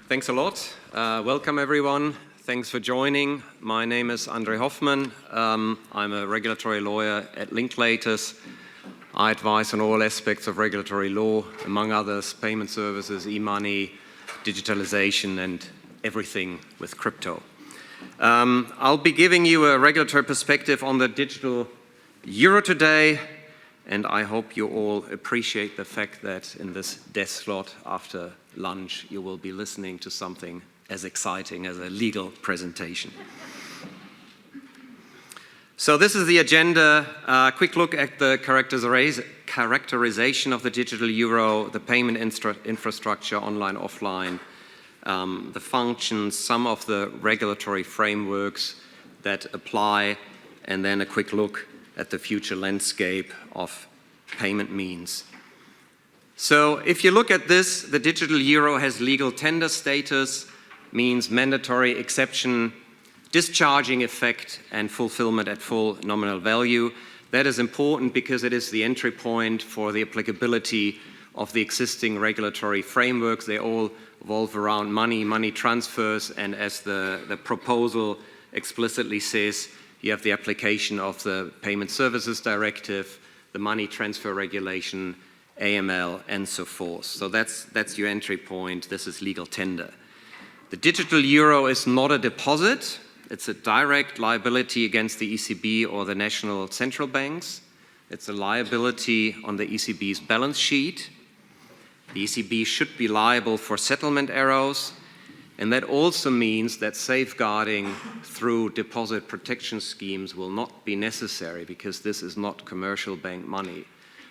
Thanks a lot. Welcome everyone. Thanks for joining. My name is André Hofmann. I'm a regulatory lawyer at Linklaters. I advise on all aspects of regulatory law, among others, payment services, e-money, digitalization, and everything with crypto. I'll be giving you a regulatory perspective on the digital euro today, and I hope you all appreciate the fact that in this desk slot after lunch you will be listening to something as exciting as a legal presentation. So this is the agenda. A quick look at the characterization of the digital euro, the payment infrastructure, online, offline, the functions, some of the regulatory frameworks that apply, and then a quick look at the future landscape of payment means. So if you look at this, the digital euro has legal tender status, means mandatory exception, discharging effect, and fulfillment at full nominal value. That is important because it is the entry point for the applicability of the existing regulatory frameworks. They all revolve around money transfers, and as the proposal explicitly says, you have the application of the Payment Services Directive, the Money Transfer Regulation, AML, and so forth. So that's your entry point. This is legal tender. The digital euro is not a deposit. It's a direct liability against the ECB or the national central banks. It's a liability on the ECB's balance sheet. The ECB should be liable for settlement errors, and that also means that safeguarding through deposit protection schemes will not be necessary because this is not commercial bank money.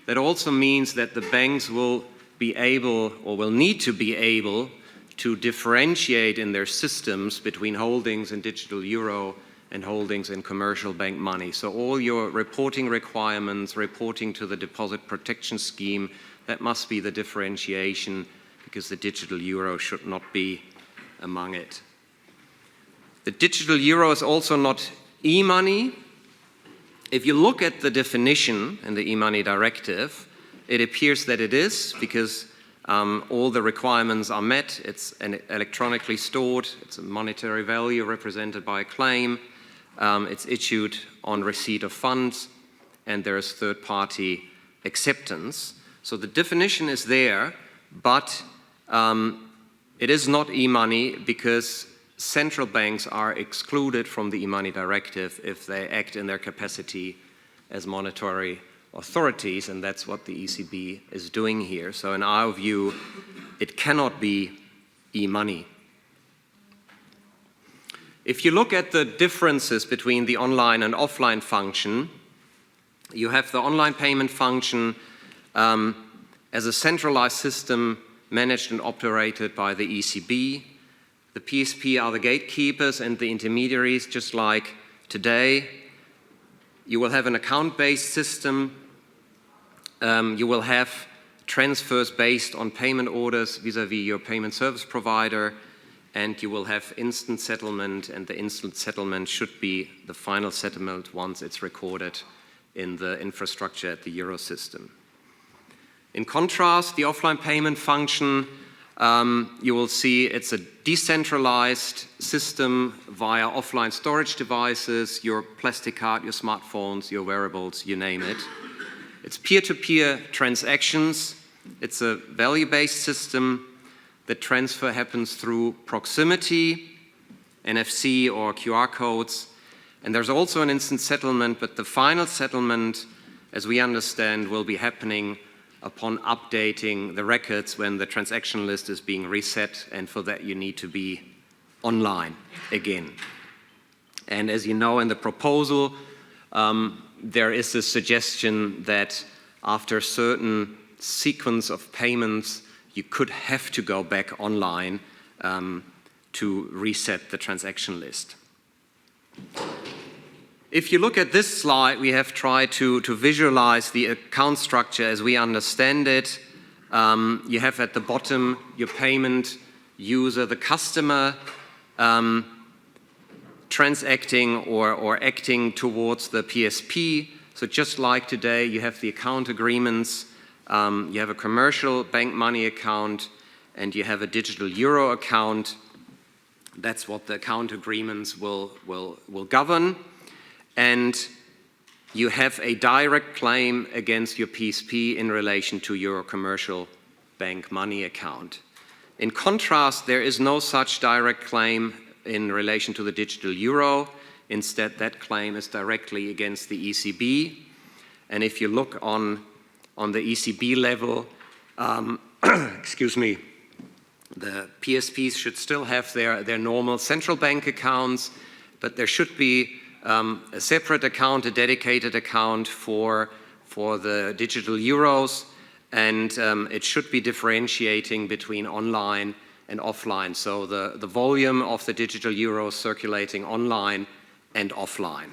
That also means that the banks will be able or will need to be able to differentiate in their systems between holdings in digital euro and holdings in commercial bank money. So all your reporting requirements, reporting to the deposit protection scheme, that must be the differentiation because the digital euro should not be among it. The digital euro is also not e-money. If you look at the definition in the e-money directive, it appears that it is because all the requirements are met. It's electronically stored. It's a monetary value represented by a claim. It's issued on receipt of funds, and there is third-party acceptance. So the definition is there, but it is not e-money because central banks are excluded from the e-money directive if they act in their capacity as monetary authorities, and that's what the ECB is doing here. So in our view, it cannot be e-money. If you look at the differences between the online and offline function, you have the online payment function as a centralized system managed and operated by the ECB. The PSP are the gatekeepers and the intermediaries, just like today. You will have an account-based system. You will have transfers based on payment orders vis-à-vis your payment service provider, and you will have instant settlement, and the instant settlement should be the final settlement once it's recorded in the infrastructure at the Eurosystem. In contrast, the offline payment function, you will see it's a decentralized system via offline storage devices, your plastic card, your smartphones, your wearables, you name it. It's peer-to-peer transactions. It's a value-based system. The transfer happens through proximity, NFC or QR codes. And there's also an instant settlement, but the final settlement, as we understand, will be happening upon updating the records when the transaction list is being reset, and for that you need to be online again. And as you know, in the proposal, there is a suggestion that after a certain sequence of payments, you could have to go back online to reset the transaction list. If you look at this slide, we have tried to visualize the account structure as we understand it. You have at the bottom your payment user, the customer, transacting or acting towards the PSP. So just like today, you have the account agreements, you have a commercial bank money account, and you have a digital euro account, that's what the account agreements will govern. And you have a direct claim against your PSP in relation to your commercial bank money account. In contrast, there is no such direct claim in relation to the digital euro. Instead, that claim is directly against the ECB. And if you look on the ECB level, excuse me, the PSPs should still have their normal central bank accounts, but there should be a separate account, a dedicated account for the digital euros, and it should be differentiating between online and offline. So the volume of the digital euros circulating online and offline.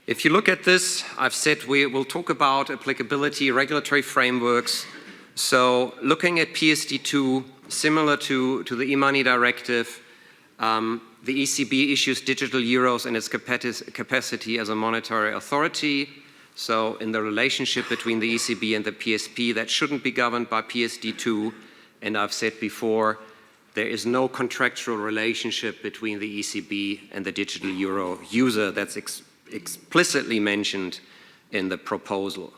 If you look at this, I've said we will talk about applicability, regulatory frameworks. So looking at PSD2, similar to the e-money directive, the ECB issues digital euros in its capacity as a monetary authority. So in the relationship between the ECB and the PSP, that shouldn't be governed by PSD2. And I've said before, there is no contractual relationship between the ECB and the digital euro user. That's explicitly mentioned in the proposal.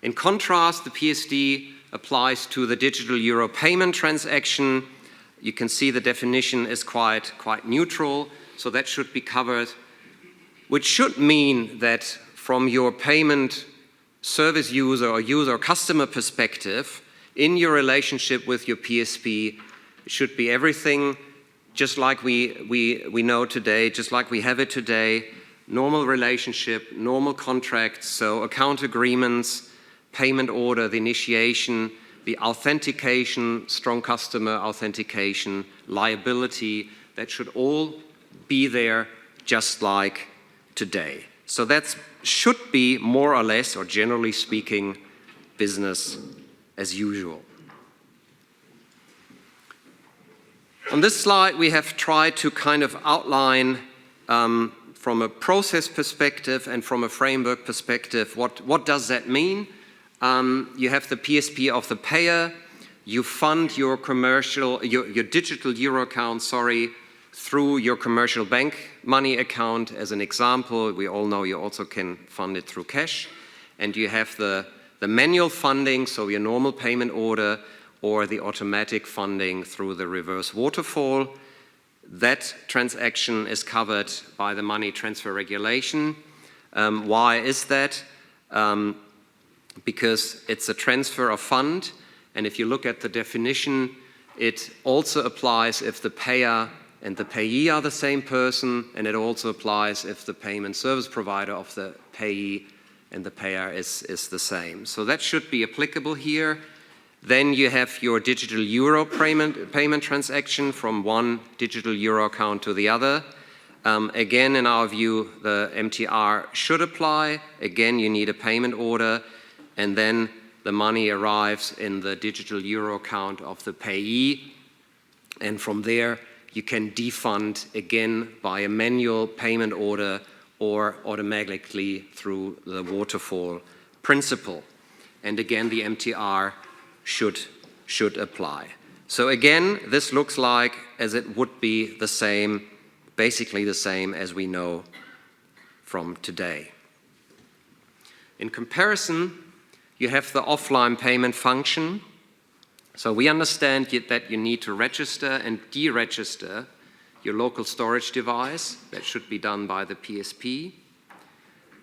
In contrast, the PSD applies to the digital euro payment transaction. You can see the definition is quite neutral, so that should be covered, which should mean that from your payment service user or customer perspective, in your relationship with your PSP, it should be everything just like we know today, just like we have it today. Normal relationship, normal contracts, so account agreements, payment order, the initiation, the authentication, strong customer authentication, liability, that should all be there just like today. So that should be more or less, or generally speaking, business as usual. On this slide, we have tried to kind of outline from a process perspective and from a framework perspective, what does that mean? You have the PSP of the payer, you fund your your digital euro account, through your commercial bank money account as an example. We all know you also can fund it through cash. And you have the manual funding, so your normal payment order, or the automatic funding through the reverse waterfall. That transaction is covered by the money transfer regulation. Why is that? Because it's a transfer of fund, and if you look at the definition, it also applies if the payer and the payee are the same person, and it also applies if the payment service provider of the payee and the payer is the same. So that should be applicable here. Then you have your digital euro payment transaction from one digital euro account to the other. Again, in our view, the MTR should apply. Again, you need a payment order, and then the money arrives in the digital euro account of the payee. And from there, you can defund again by a manual payment order or automatically through the waterfall principle. And again, the MTR should apply. So again, this looks like as it would be the same, basically the same as we know from today. In comparison, you have the offline payment function. So we understand that you need to register and deregister your local storage device. That should be done by the PSP.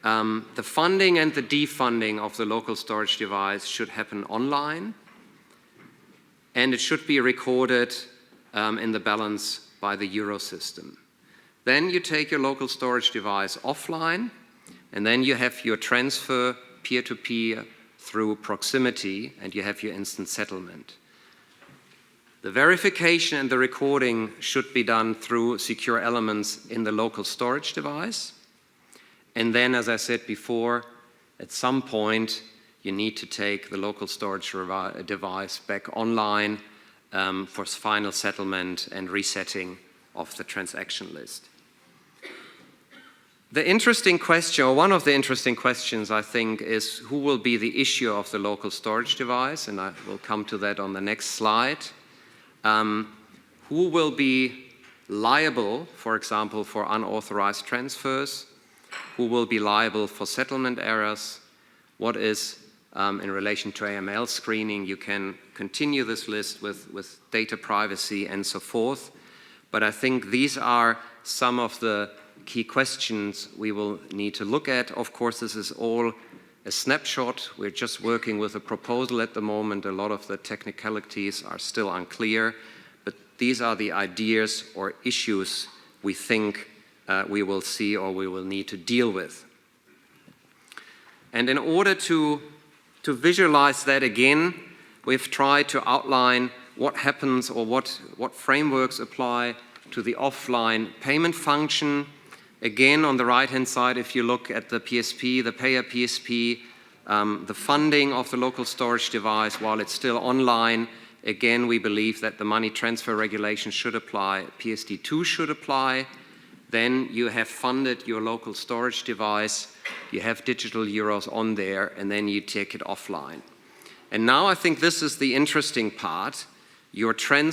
The funding and the defunding of the local storage device should happen online, and it should be recorded in the balance by the Euro system. Then you take your local storage device offline, and then you have your transfer peer-to-peer through proximity, and you have your instant settlement. The verification and the recording should be done through secure elements in the local storage device. And then, as I said before, at some point, you need to take the local storage device back online for final settlement and resetting of the transaction list. The interesting question, or one of the interesting questions, I think, is who will be the issuer of the local storage device, and I will come to that on the next slide. Who will be liable, for example, for unauthorized transfers? Who will be liable for settlement errors? What is, in relation to AML screening, you can continue this list with data privacy and so forth. But I think these are some of the key questions we will need to look at. Of course, this is all a snapshot. We're just working with a proposal at the moment. A lot of the technicalities are still unclear, but these are the ideas or issues we think we will see or we will need to deal with. And in order to visualize that again, we've tried to outline what happens or what frameworks apply to the offline payment function. Again, on the right-hand side, if you look at the PSP, the payer PSP, the funding of the local storage device, while it's still online, again, we believe that the money transfer regulation should apply, PSD2 should apply. Then you have funded your local storage device, you have digital euros on there, and then you take it offline. And now I think this is the interesting part, your offline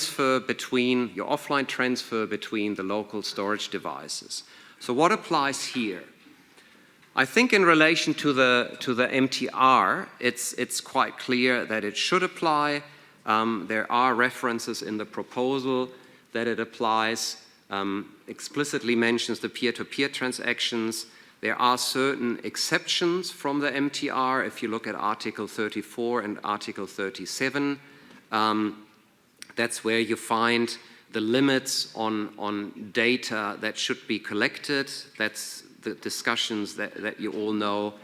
transfer between the local storage devices. So what applies here? I think in relation to the MTR, it's quite clear that it should apply. There are references in the proposal that it applies, explicitly mentions the peer-to-peer transactions. There are certain exceptions from the MTR. If you look at Article 34 and Article 37, that's where you find the limits on data that should be collected. That's the discussions that you all know,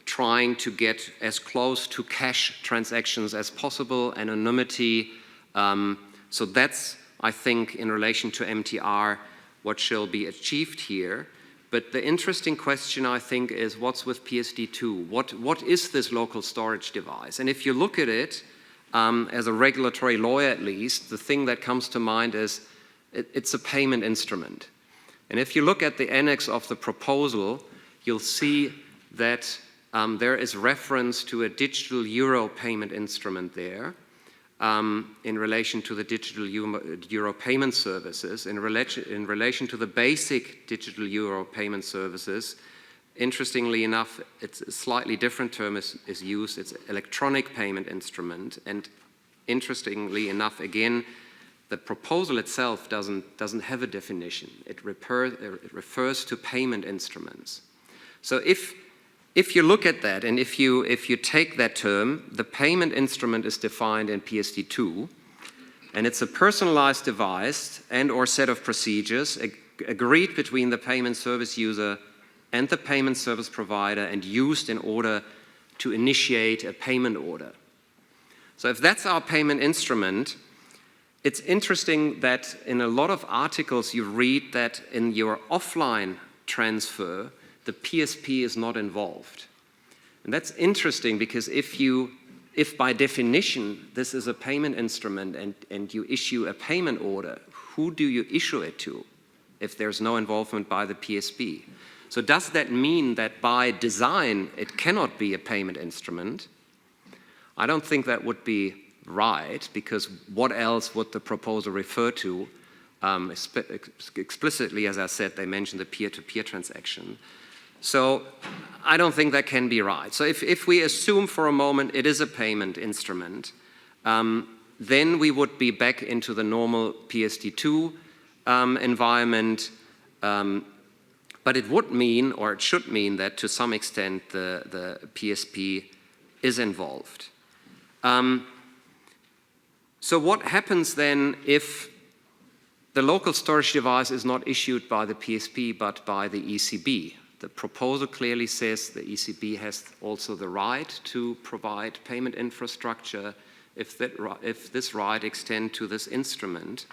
trying to get as close to cash transactions as possible, anonymity. So that's, I think, in relation to MTR, what shall be achieved here. But the interesting question, I think, is what's with PSD2? What is this local storage device? And if you look at it, as a regulatory lawyer at least, the thing that comes to mind is it's a payment instrument. And if you look at the annex of the proposal, you'll see that there is reference to a digital euro payment instrument there in relation to the digital euro payment services. In relation to the basic digital euro payment services, interestingly enough, it's a slightly different term is used. It's electronic payment instrument. And interestingly enough, again, the proposal itself doesn't have a definition. It refers to payment instruments. So if you look at that and if you take that term, the payment instrument is defined in PSD2, and it's a personalized device and or set of procedures agreed between the payment service user and the payment service provider and used in order to initiate a payment order. So if that's our payment instrument, it's interesting that in a lot of articles you read that in your offline transfer, the PSP is not involved. And that's interesting because if by definition this is a payment instrument and you issue a payment order, who do you issue it to if there's no involvement by the PSP? So does that mean that by design it cannot be a payment instrument? I don't think that would be right, because what else would the proposal refer to? Explicitly, as I said, they mentioned the peer-to-peer transaction. So I don't think that can be right. So if we assume for a moment it is a payment instrument, then we would be back into the normal PSD2 environment. But it would mean, or it should mean, that to some extent the PSP is involved. So what happens then if the local storage device is not issued by the PSP but by the ECB? The proposal clearly says the ECB has also the right to provide payment infrastructure. If this right extends to this instrument,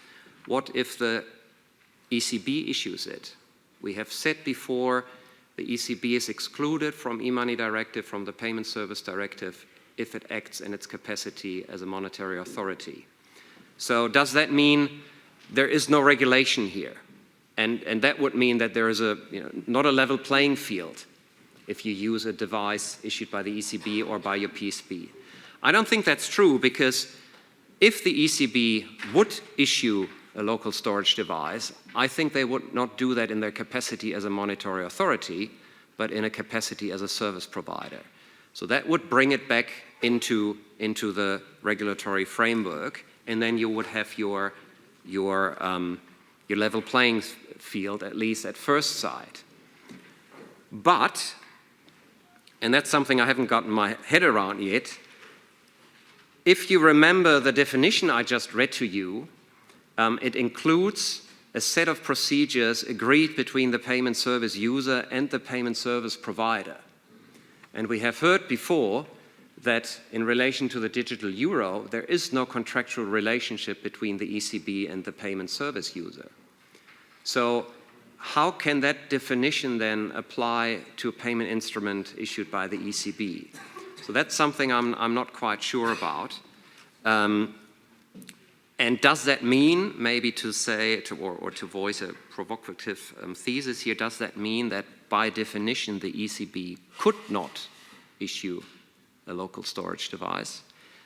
what if the ECB issues it? We have said before the ECB is excluded from e-money directive, from the payment service directive, if it acts in its capacity as a monetary authority. So does that mean there is no regulation here? And that would mean that there is not a level playing field if you use a device issued by the ECB or by your PSB. I don't think that's true, because if the ECB would issue a local storage device, I think they would not do that in their capacity as a monetary authority, but in a capacity as a service provider. So that would bring it back into the regulatory framework, and then you would have your level playing field, at least at first sight. But, and that's something I haven't gotten my head around yet, if you remember the definition I just read to you, it includes a set of procedures agreed between the payment service user and the payment service provider. And we have heard before that in relation to the digital euro, there is no contractual relationship between the ECB and the payment service user. So how can that definition then apply to a payment instrument issued by the ECB? So that's something I'm not quite sure about. And does that mean, maybe to say, or to voice a provocative thesis here, does that mean that by definition the ECB could not issue a local storage device?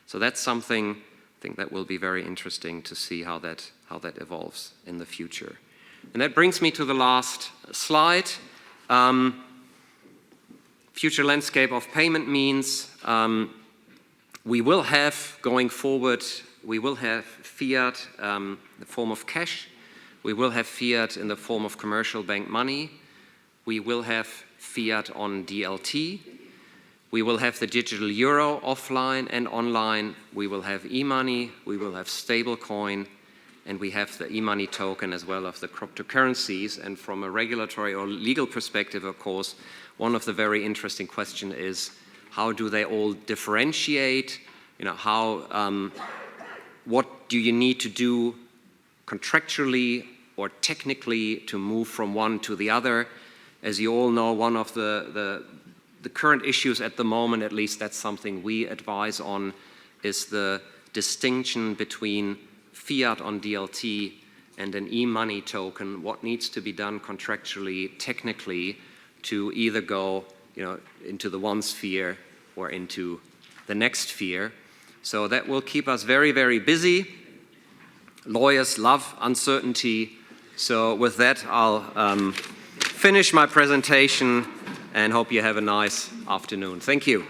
So that's something I think that will be very interesting to see how that evolves in the future. And that brings me to the last slide. Future landscape of payment means we will have, going forward, we will have fiat in the form of cash. We will have fiat in the form of commercial bank money. We will have fiat on DLT. We will have the digital euro offline and online. We will have e-money. We will have stablecoin. And we have the e-money token as well as the cryptocurrencies. And from a regulatory or legal perspective, of course, one of the very interesting questions is how do they all differentiate? What do you need to do contractually or technically to move from one to the other? As you all know, one of the current issues at the moment, at least that's something we advise on, is the distinction between fiat on DLT and an e-money token. What needs to be done contractually, technically, to either go into the one sphere or into the next sphere. So that will keep us very, very busy. Lawyers love uncertainty. So with that, I'll finish my presentation and hope you have a nice afternoon. Thank you.